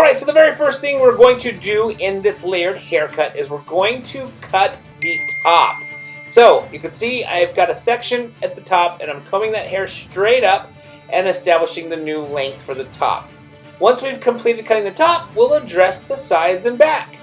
Alright, so the very first thing we're going to do in this layered haircut is we're going to cut the top. So, you can see I've got a section at the top and I'm combing that hair straight up and establishing the new length for the top. Once we've completed cutting the top, we'll address the sides and back.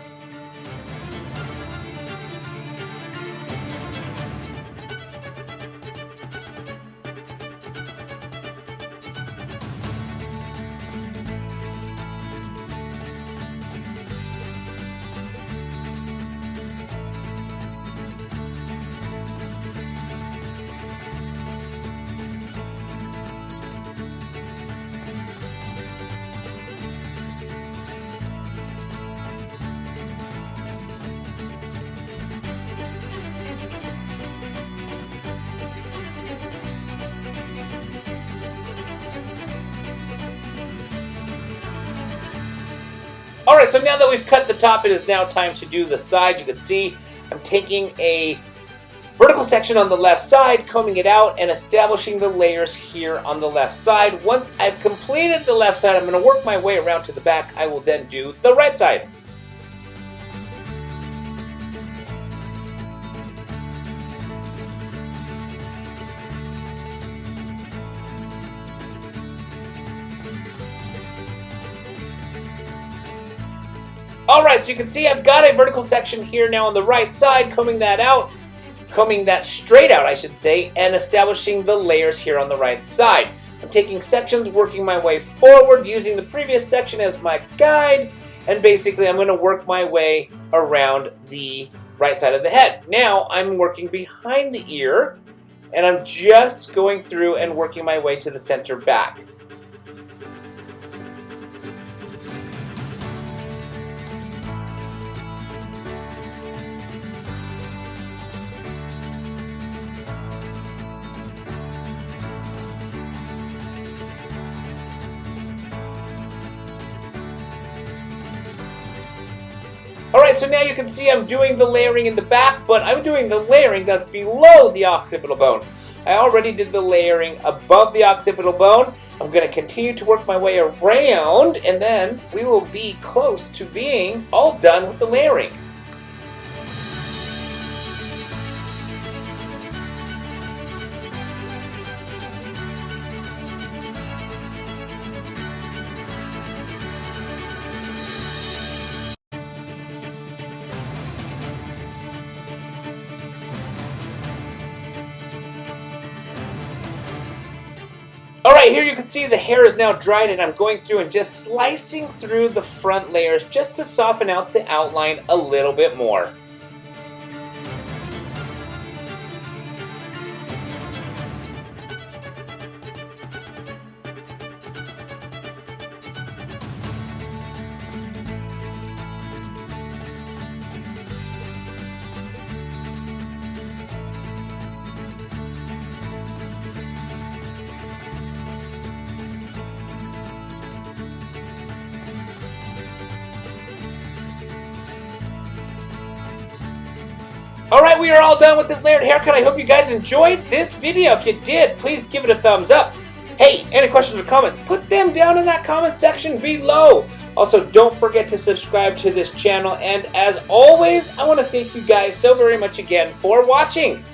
Alright, so now that we've cut the top, it is now time to do the sides. You can see I'm taking a vertical section on the left side, combing it out, and establishing the layers here on the left side. Once I've completed the left side, I'm going to work my way around to the back. I will then do the right side. Alright, so you can see I've got a vertical section here now on the right side, combing that straight out, I should say, and establishing the layers here on the right side. I'm taking sections, working my way forward, using the previous section as my guide, and basically I'm going to work my way around the right side of the head. Now I'm working behind the ear, and I'm just going through and working my way to the center back. Alright, so now you can see I'm doing the layering in the back, but I'm doing the layering that's below the occipital bone. I already did the layering above the occipital bone. I'm going to continue to work my way around, and then we will be close to being all done with the layering. Alright, here you can see the hair is now dried, and I'm going through and just slicing through the front layers just to soften out the outline a little bit more. Alright, we are all done with this layered haircut. I hope you guys enjoyed this video. If you did, please give it a thumbs up. Hey, any questions or comments, put them down in that comment section below. Also, don't forget to subscribe to this channel. And as always, I want to thank you guys so very much again for watching.